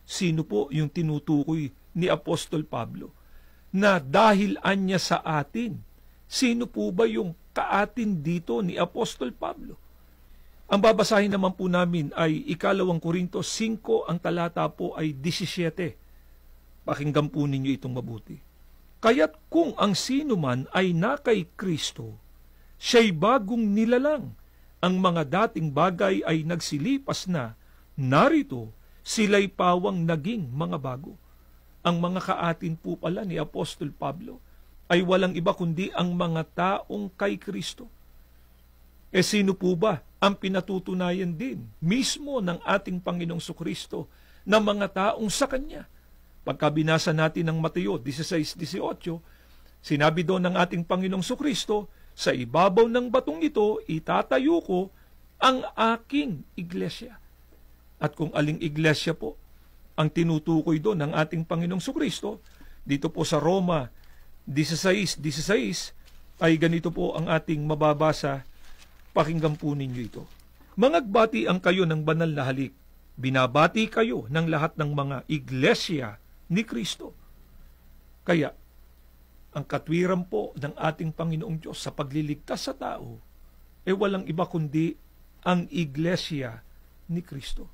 Sino po yung tinutukoy ni Apostol Pablo? Na dahil anya sa atin. Sino po ba yung kaatin dito ni Apostol Pablo? Ang babasahin naman po namin ay 2 Korintos 5, ang talata po ay 17. Pakinggan po ninyo itong mabuti. Kaya't kung ang sino man ay na kay Kristo, siya'y bagong nilalang. Ang mga dating bagay ay nagsilipas na, narito, sila'y pawang naging mga bago. Ang mga kaatin po pala ni Apostol Pablo ay walang iba kundi ang mga taong kay Kristo. Sino po ba ang pinatutunayan din mismo ng ating Panginoong Kristo na mga taong sa Kanya? Pagka binasa natin ng Mateo 16:18, sinabi doon ng ating Panginoong Kristo, sa ibabaw ng batong ito, itatayo ko ang aking iglesia. At kung aling iglesia po ang tinutukoy doon ng ating Panginoong Kristo, dito po sa Roma 16:16 ay ganito po ang ating mababasa. Pakinggan po ninyo ito. Mangagbati ang kayo ng banal na halik. Binabati kayo ng lahat ng mga iglesia ni Kristo. Kaya, ang katwiran po ng ating Panginoong Diyos sa pagliligtas sa tao, walang iba kundi ang iglesia ni Kristo.